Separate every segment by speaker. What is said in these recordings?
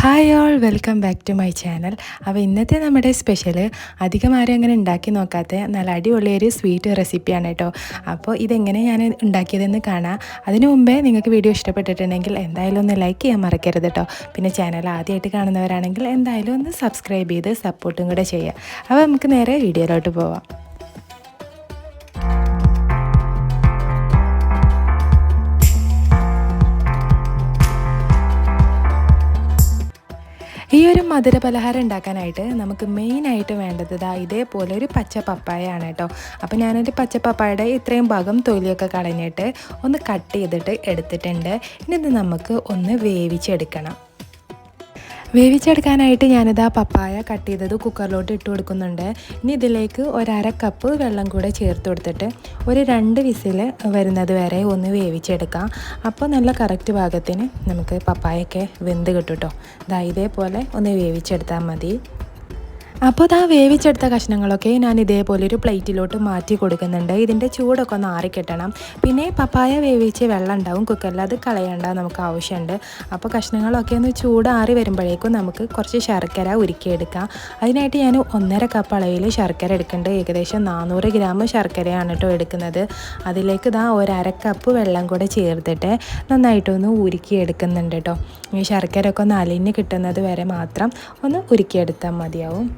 Speaker 1: Hi all welcome back to my channel. അപ്പോൾ ഇന്നത്തെ നമ്മുടെ സ്പെഷ്യൽ അധികം ആരും അങ്ങനെ ഉണ്ടാക്കി നോക്കാത്ത നല്ല അടിപൊളിയൊരു സ്വീറ്റ് റെസിപ്പിയാണ് കേട്ടോ. അപ്പോൾ ഇതെങ്ങനെ ഞാൻ ഉണ്ടാക്കിയതെന്ന് കാണാം. അതിനു മുമ്പേ നിങ്ങൾക്ക് വീഡിയോ ഇഷ്ടപ്പെട്ടിട്ടുണ്ടെങ്കിൽ എന്തായാലും ഒന്ന് ലൈക്ക് ചെയ്യാൻ മറക്കരുത് കേട്ടോ. പിന്നെ ചാനൽ ആദ്യമായിട്ട് കാണുന്നവരാണെങ്കിൽ എന്തായാലും ഒന്ന് സബ്സ്ക്രൈബ് ചെയ്ത് സപ്പോർട്ടും കൂടെ ചെയ്യുക. അപ്പോൾ നമുക്ക് നേരെ വീഡിയോയിലോട്ട് പോവാം. ഈ ഒരു മധുര പലഹാരം ഉണ്ടാക്കാനായിട്ട് നമുക്ക് മെയിനായിട്ട് വേണ്ടത് ഇതേപോലെ ഒരു പച്ച പപ്പായയാണ് കേട്ടോ. അപ്പോൾ ഞാനൊരു പച്ച പപ്പായയുടെ ഇത്രയും ഭാഗം തൊലിയൊക്കെ കളഞ്ഞിട്ട് ഒന്ന് കട്ട് ചെയ്തിട്ട് എടുത്തിട്ടുണ്ട്. ഇനി ഇത് നമുക്ക് ഒന്ന് വേവിച്ചെടുക്കണം. വേവിച്ചെടുക്കാനായിട്ട് ഞാനിതാ പപ്പായ കട്ട് ചെയ്തത് കുക്കറിലോട്ട് ഇട്ട് കൊടുക്കുന്നുണ്ട്. ഇനി ഇതിലേക്ക് ഒരര കപ്പ് വെള്ളം കൂടെ ചേർത്ത് കൊടുത്തിട്ട് ഒരു 2 വിസിൽ വരുന്നത് വരെ ഒന്ന് വേവിച്ചെടുക്കാം. അപ്പോൾ നല്ല കറക്റ്റ് പാകത്തിന് നമുക്ക് പപ്പായൊക്കെ വെന്ത് കിട്ടും കേട്ടോ. ഇതേപോലെ ഒന്ന് വേവിച്ചെടുത്താൽ മതി. അപ്പോൾ വേവിച്ചെടുത്ത കഷ്ണങ്ങളൊക്കെ ഞാൻ ഇതേപോലെ ഒരു പ്ലേറ്റിലോട്ട് മാറ്റി കൊടുക്കുന്നുണ്ട്. ഇതിൻ്റെ ചൂടൊക്കെ ഒന്ന് ആറിക്കിട്ടണം. പിന്നെ പപ്പായ വേവിച്ച് വെള്ളം ഉണ്ടാവും കുക്കറിൽ, അത് കളയേണ്ട നമുക്ക് ആവശ്യമുണ്ട്. അപ്പോൾ കഷ്ണങ്ങളൊക്കെ ഒന്ന് ചൂടാറി വരുമ്പോഴേക്കും നമുക്ക് കുറച്ച് ശർക്കര ഉരുക്കിയെടുക്കാം. അതിനായിട്ട് ഞാൻ 1.5 കപ്പ് അളവിൽ ശർക്കര എടുക്കുന്നുണ്ട്. ഏകദേശം 400 ഗ്രാം ശർക്കരയാണ് കേട്ടോ എടുക്കുന്നത്. അതിലേക്ക് ഒരു അര കപ്പ് വെള്ളം കൂടെ ചേർത്തിട്ട് നന്നായിട്ടൊന്ന് ഉരുക്കിയെടുക്കുന്നുണ്ട് കേട്ടോ. ഈ ശർക്കരയൊക്കെ ഒന്ന് അലിഞ്ഞ് കിട്ടുന്നത് വരെ മാത്രം ഒന്ന് ഉരുക്കിയെടുത്താൽ മതിയാവും.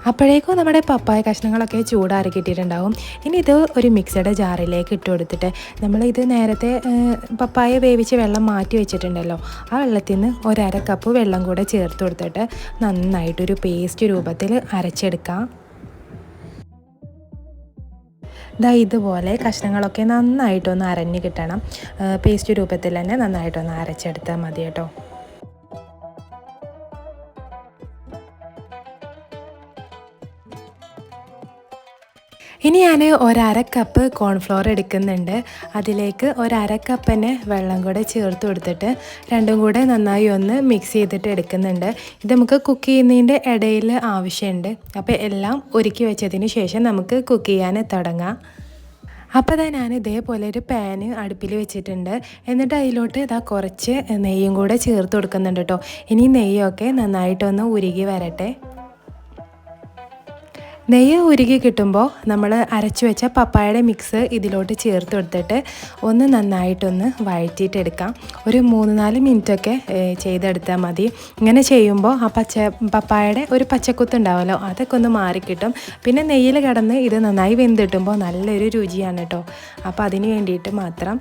Speaker 1: അപ്പോഴേക്കും നമ്മുടെ പപ്പായ കഷ്ണങ്ങളൊക്കെ ചൂടാറി കിട്ടിയിട്ടുണ്ടാവും. ഇനി ഇത് ഒരു മിക്സഡ് ജാറിലേക്ക് ഇട്ട് കൊടുത്തിട്ട് നമ്മളിത് നേരത്തെ പപ്പായ വേവിച്ച് വെള്ളം മാറ്റി വെച്ചിട്ടുണ്ടല്ലോ, ആ വെള്ളത്തിൽ നിന്ന് ഒരര കപ്പ് വെള്ളം കൂടെ ചേർത്ത് കൊടുത്തിട്ട് നന്നായിട്ടൊരു പേസ്റ്റ് രൂപത്തിൽ അരച്ചെടുക്കാം. ഇതുപോലെ കഷ്ണങ്ങളൊക്കെ നന്നായിട്ടൊന്ന് അരഞ്ഞ് കിട്ടണം. പേസ്റ്റ് രൂപത്തിൽ തന്നെ നന്നായിട്ടൊന്ന് അരച്ചെടുത്താൽ മതി കേട്ടോ. ഇനി ഞാൻ ഒരര കപ്പ് കോൺഫ്ലോർ എടുക്കുന്നുണ്ട്. അതിലേക്ക് ഒരര കപ്പിന് വെള്ളം കൂടെ ചേർത്ത് കൊടുത്തിട്ട് രണ്ടും കൂടെ നന്നായി ഒന്ന് മിക്സ് ചെയ്തിട്ട് എടുക്കുന്നുണ്ട്. ഇത് നമുക്ക് കുക്ക് ചെയ്യുന്നതിൻ്റെ ഇടയിൽ ആവശ്യമുണ്ട്. അപ്പോൾ എല്ലാം ഒരുക്കി വെച്ചതിന് ശേഷം നമുക്ക് കുക്ക് ചെയ്യാൻ തുടങ്ങാം. അപ്പോൾ ഞാൻ ഇതേപോലെ ഒരു പാന് അടുപ്പിൽ വെച്ചിട്ടുണ്ട്. എന്നിട്ട് അതിലോട്ട് കുറച്ച് നെയ്യും കൂടെ ചേർത്ത് കൊടുക്കുന്നുണ്ട് കേട്ടോ. ഇനി നെയ്യൊക്കെ നന്നായിട്ടൊന്ന് ഉരുകി വരട്ടെ. നെയ്യ് ഉരുകി കിട്ടുമ്പോൾ നമ്മൾ അരച്ചു വെച്ച പപ്പായയുടെ മിക്സ് ഇതിലോട്ട് ചേർത്ത് കൊടുത്തിട്ട് ഒന്ന് നന്നായിട്ടൊന്ന് വഴറ്റിയിട്ടെടുക്കാം. ഒരു 3-4 മിനിറ്റൊക്കെ ചെയ്തെടുത്താൽ മതി. ഇങ്ങനെ ചെയ്യുമ്പോൾ ആ പപ്പായയുടെ ഒരു പച്ചക്കുത്ത് ഉണ്ടാവുമല്ലോ, അതൊക്കെ ഒന്ന് മാറിക്കിട്ടും. പിന്നെ നെയ്യിൽ കിടന്ന് ഇത് നന്നായി വെന്തിട്ടുമ്പോൾ നല്ലൊരു രുചിയാണ് കേട്ടോ. അപ്പോൾ അതിന് വേണ്ടിയിട്ട് മാത്രം.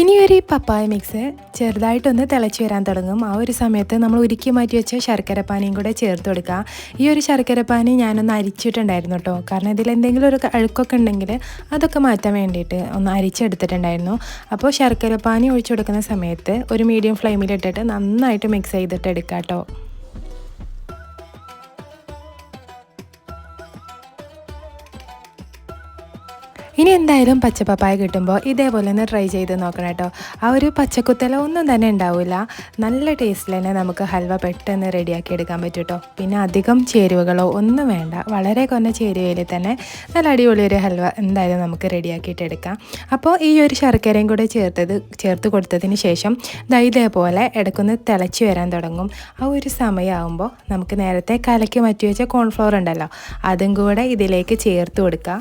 Speaker 1: ഇനിയൊരു പപ്പായ മിക്സ് ചെറുതായിട്ടൊന്ന് തിളച്ച് വരാൻ തുടങ്ങും. ആ ഒരു സമയത്ത് നമ്മൾ ഉരുക്കി മാറ്റി വെച്ച ശർക്കരപ്പാനിയും കൂടെ ചേർത്ത് കൊടുക്കുക. ഈ ഒരു ശർക്കരപ്പാനി ഞാനൊന്ന് അരിച്ചിട്ടുണ്ടായിരുന്നു കേട്ടോ. കാരണം ഇതിലെന്തെങ്കിലും ഒരു അഴുക്കൊക്കെ ഉണ്ടെങ്കിൽ അതൊക്കെ മാറ്റാൻ വേണ്ടിയിട്ട് ഒന്ന് അരിച്ചെടുത്തിട്ടുണ്ടായിരുന്നു. അപ്പോൾ ശർക്കരപ്പാനി ഒഴിച്ചു കൊടുക്കുന്ന സമയത്ത് ഒരു മീഡിയം ഫ്ലെയിമിലിട്ടിട്ട് നന്നായിട്ട് മിക്സ് ചെയ്തിട്ട് എടുക്കാം കേട്ടോ. ഇനി എന്തായാലും പച്ചപ്പപ്പായ കിട്ടുമ്പോൾ ഇതേപോലെ ഒന്ന് ട്രൈ ചെയ്ത് നോക്കണം കേട്ടോ. ആ ഒരു പച്ചക്കുത്തല ഒന്നും തന്നെ ഉണ്ടാവില്ല. നല്ല ടേസ്റ്റിൽ തന്നെ നമുക്ക് ഹൽവ പെട്ടെന്ന് റെഡിയാക്കി എടുക്കാൻ പറ്റും കേട്ടോ. പിന്നെ അധികം ചേരുവകളോ ഒന്നും വേണ്ട. വളരെ കുറഞ്ഞ ചേരുവയിൽ തന്നെ നല്ല അടിപൊളി ഒരു ഹൽവ എന്തായാലും നമുക്ക് റെഡിയാക്കിയിട്ട് എടുക്കാം. അപ്പോൾ ഈ ഒരു ശർക്കരയും കൂടെ ചേർത്ത് കൊടുത്തതിന് ശേഷം ഇതേപോലെ ഇടയ്ക്കൊന്ന് തിളച്ച് വരാൻ തുടങ്ങും. ആ ഒരു സമയമാകുമ്പോൾ നമുക്ക് നേരത്തെ കലക്കി മാറ്റി വെച്ച കോൺഫ്ലോർ ഉണ്ടല്ലോ, അതും കൂടെ ഇതിലേക്ക് ചേർത്ത് കൊടുക്കുക.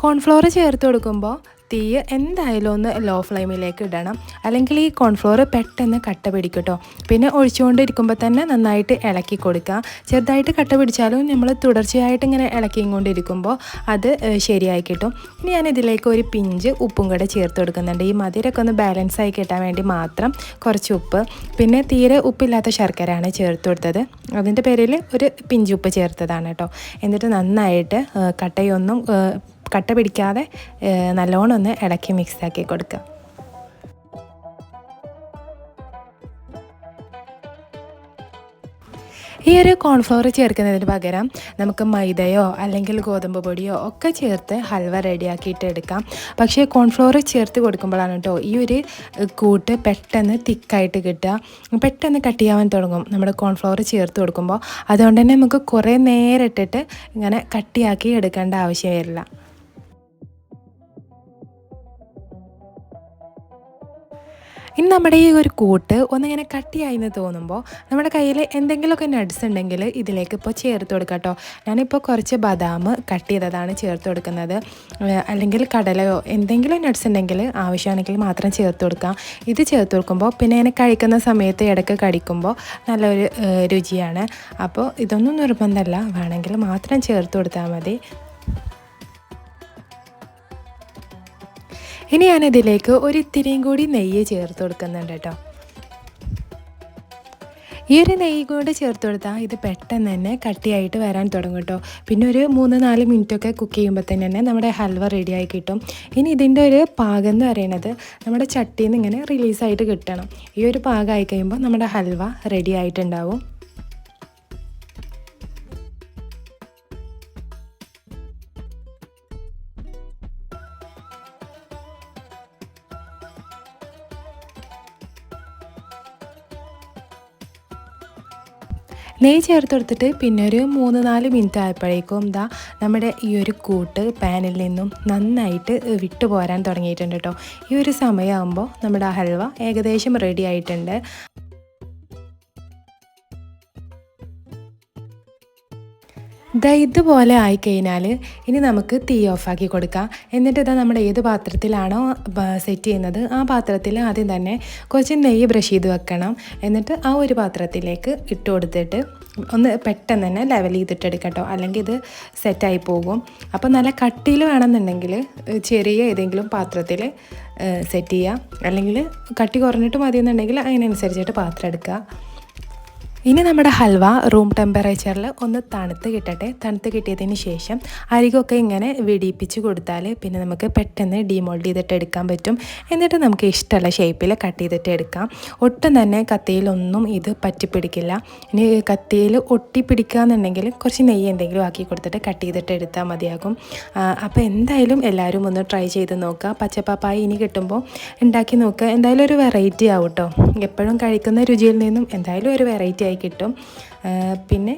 Speaker 1: കോൺഫ്ലോർ ചേർത്ത് കൊടുക്കുമ്പോൾ തീ എന്തായാലും ഒന്ന് ലോ ഫ്ലെയിമിലേക്ക് ഇടണം. അല്ലെങ്കിൽ ഈ കോൺഫ്ലോർ പെട്ടെന്ന് കട്ട പിടിക്കും കേട്ടോ. പിന്നെ ഒഴിച്ചുകൊണ്ടിരിക്കുമ്പോൾ തന്നെ നന്നായിട്ട് ഇളക്കി കൊടുക്കുക. ചെറുതായിട്ട് കട്ട പിടിച്ചാലും നമ്മൾ തുടർച്ചയായിട്ട് ഇങ്ങനെ ഇളക്കിയും കൊണ്ടിരിക്കുമ്പോൾ അത് ശരിയായി കിട്ടും. ഇനി ഞാൻ ഇതിലേക്ക് ഒരു പിഞ്ച് ഉപ്പും കൂടെ ചേർത്ത് കൊടുക്കുന്നുണ്ട്. ഈ മധുരമൊക്കെ ഒന്ന് ബാലൻസായി കിട്ടാൻ വേണ്ടി മാത്രം കുറച്ച് ഉപ്പ്. പിന്നെ തീരെ ഉപ്പില്ലാത്ത ശർക്കരയാണ് ചേർത്ത് കൊടുത്തത്. അതിൻ്റെ പേരിൽ ഒരു പിഞ്ച് ഉപ്പ് ചേർത്തതാണ് കേട്ടോ. എന്നിട്ട് നന്നായിട്ട് കട്ട പിടിക്കാതെ നല്ലോണം ഒന്ന് ഇളക്കി മിക്സാക്കി കൊടുക്കുക. ഈ ഒരു കോൺഫ്ലവർ ചേർക്കുന്നതിന് പകരം നമുക്ക് മൈദയോ അല്ലെങ്കിൽ ഗോതമ്പ് പൊടിയോ ഒക്കെ ചേർത്ത് ഹൽവ റെഡിയാക്കിയിട്ട് എടുക്കാം. പക്ഷേ കോൺഫ്ലവർ ചേർത്ത് കൊടുക്കുമ്പോഴാണ് കേട്ടോ ഈ ഒരു കൂട്ട് പെട്ടെന്ന് തിക്കായിട്ട് കിട്ടുക, പെട്ടെന്ന് കട്ടിയാവാൻ തുടങ്ങും നമ്മുടെ കോൺഫ്ലവർ ചേർത്ത് കൊടുക്കുമ്പോൾ. അതുകൊണ്ട് തന്നെ നമുക്ക് കുറേ നേരം ഇട്ടിട്ട് ഇങ്ങനെ കട്ടിയാക്കി എടുക്കേണ്ട ആവശ്യം വരില്ല. ഇനി നമ്മുടെ ഈ ഒരു കൂട്ട് ഒന്നിങ്ങനെ കട്ടിയായി എന്ന് തോന്നുമ്പോൾ നമ്മുടെ കയ്യിൽ എന്തെങ്കിലുമൊക്കെ നട്ട്സ് ഉണ്ടെങ്കിൽ ഇതിലേക്ക് ഇപ്പോൾ ചേർത്ത് കൊടുക്കാം കേട്ടോ. ഞാനിപ്പോൾ കുറച്ച് ബദാം കട്ട് ചെയ്തതാണ് ചേർത്ത് കൊടുക്കുന്നത്. അല്ലെങ്കിൽ കടലയോ എന്തെങ്കിലും നട്ട്സ് ഉണ്ടെങ്കിൽ ആവശ്യമാണെങ്കിൽ മാത്രം ചേർത്ത് കൊടുക്കാം. ഇത് ചേർത്ത് കൊടുക്കുമ്പോൾ പിന്നെ ഇങ്ങനെ കഴിക്കുന്ന സമയത്ത് ഇടയ്ക്ക് കടിക്കുമ്പോൾ നല്ലൊരു രുചിയാണ്. അപ്പോൾ ഇതൊന്നും നിർബന്ധമല്ല, വേണമെങ്കിൽ മാത്രം ചേർത്ത് കൊടുത്താൽ മതി. ഇനി ഞാനിതിലേക്ക് ഒരു ഇത്തിരിയും കൂടി നെയ്യ് ചേർത്ത് കൊടുക്കുന്നുണ്ട് കേട്ടോ. ഈ ഒരു നെയ്യ് കൂടി ചേർത്ത് കൊടുത്താൽ ഇത് പെട്ടെന്ന് തന്നെ കട്ടിയായിട്ട് വരാൻ തുടങ്ങും കേട്ടോ. പിന്നെ ഒരു 3-4 മിനിറ്റൊക്കെ കുക്ക് ചെയ്യുമ്പോൾ തന്നെ നമ്മുടെ ഹൽവ റെഡിയായി കിട്ടും. ഇനി ഇതിൻ്റെ ഒരു പാകം എന്ന് പറയുന്നത് നമ്മുടെ ചട്ടിയിൽ നിന്ന് ഇങ്ങനെ റിലീസായിട്ട് കിട്ടണം. ഈ ഒരു പാകമായി കഴിയുമ്പോൾ നമ്മുടെ ഹൽവ റെഡി ആയിട്ടുണ്ടാവും. നെയ്യ് ചേർത്ത് കൊടുത്തിട്ട് പിന്നെ ഒരു 3-4 മിനിറ്റ് ആയപ്പോഴേക്കും നമ്മുടെ ഈ ഒരു കൂട്ട് പാനിൽ നിന്നും നന്നായിട്ട് വിട്ടു പോരാൻ തുടങ്ങിയിട്ടുണ്ട് കേട്ടോ. ഈ ഒരു സമയമാകുമ്പോൾ നമ്മുടെ ഹൽവ ഏകദേശം റെഡി ആയിട്ടുണ്ട്. ഇതുപോലെ ആയിക്കഴിഞ്ഞാൽ ഇനി നമുക്ക് തീ ഓഫാക്കി കൊടുക്കാം. എന്നിട്ട് നമ്മുടെ ഏത് പാത്രത്തിലാണോ സെറ്റ് ചെയ്യുന്നത് ആ പാത്രത്തിൽ ആദ്യം തന്നെ കുറച്ച് നെയ്യ് ബ്രഷ് ചെയ്ത് വെക്കണം. എന്നിട്ട് ആ ഒരു പാത്രത്തിലേക്ക് ഇട്ട് കൊടുത്തിട്ട് ഒന്ന് പെട്ടെന്ന് തന്നെ ലെവൽ ചെയ്തിട്ടെടുക്കാം കേട്ടോ, അല്ലെങ്കിൽ ഇത് സെറ്റായി പോകും. അപ്പോൾ നല്ല കട്ടിയിൽ വേണമെന്നുണ്ടെങ്കിൽ ചെറിയ ഏതെങ്കിലും പാത്രത്തിൽ സെറ്റ് ചെയ്യാം, അല്ലെങ്കിൽ കട്ടി കുറഞ്ഞിട്ട് മതിയെന്നുണ്ടെങ്കിൽ അതിനനുസരിച്ചിട്ട് പാത്രം എടുക്കുക. ഇനി നമ്മുടെ ഹൽവ റൂം ടെമ്പറേച്ചറിൽ ഒന്ന് തണുത്ത് കിട്ടട്ടെ. തണുത്ത് കിട്ടിയതിന് ശേഷം അരികൊക്കെ ഇങ്ങനെ വെടിയിപ്പിച്ച് കൊടുത്താൽ പിന്നെ നമുക്ക് പെട്ടെന്ന് ഡീമോൾഡ് ചെയ്തിട്ട് എടുക്കാൻ പറ്റും. എന്നിട്ട് നമുക്ക് ഇഷ്ടമുള്ള ഷേപ്പിൽ കട്ട് ചെയ്തിട്ട് എടുക്കാം. ഒട്ടും തന്നെ കത്തിയിലൊന്നും ഇത് പറ്റിപ്പിടിക്കില്ല. ഇനി കത്തിയിൽ ഒട്ടിപ്പിടിക്കുക എന്നുണ്ടെങ്കിൽ കുറച്ച് നെയ്യ് എന്തെങ്കിലും ആക്കി കൊടുത്തിട്ട് കട്ട് ചെയ്തിട്ട് എടുത്താൽ മതിയാകും. അപ്പോൾ എന്തായാലും എല്ലാവരും ഒന്ന് ട്രൈ ചെയ്ത് നോക്കുക. പച്ചപ്പപ്പായ ഇനി കിട്ടുമ്പോൾ ഉണ്ടാക്കി നോക്കുക. എന്തായാലും ഒരു വെറൈറ്റി ആവും കേട്ടോ. എപ്പോഴും കഴിക്കുന്ന രുചിയിൽ നിന്നും എന്തായാലും ഒരു വെറൈറ്റി ആയി കിട്ടും. പിന്നെ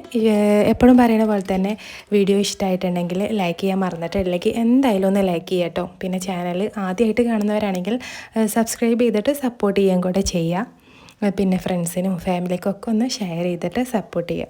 Speaker 1: എപ്പോഴും പറയുന്ന പോലെ തന്നെ വീഡിയോ ഇഷ്ടമായിട്ടുണ്ടെങ്കിൽ ലൈക്ക് ചെയ്യാൻ മറന്നിട്ടില്ലെങ്കിൽ എന്തായാലും ഒന്ന് ലൈക്ക് ചെയ്യുക കേട്ടോ. പിന്നെ ചാനൽ ആദ്യമായിട്ട് കാണുന്നവരാണെങ്കിൽ സബ്സ്ക്രൈബ് ചെയ്തിട്ട് സപ്പോർട്ട് ചെയ്യാൻ കൂടെ ചെയ്യുക. പിന്നെ ഫ്രണ്ട്സിനും ഫാമിലിക്കും ഒക്കെ ഒന്ന് ഷെയർ ചെയ്തിട്ട് സപ്പോർട്ട് ചെയ്യുക.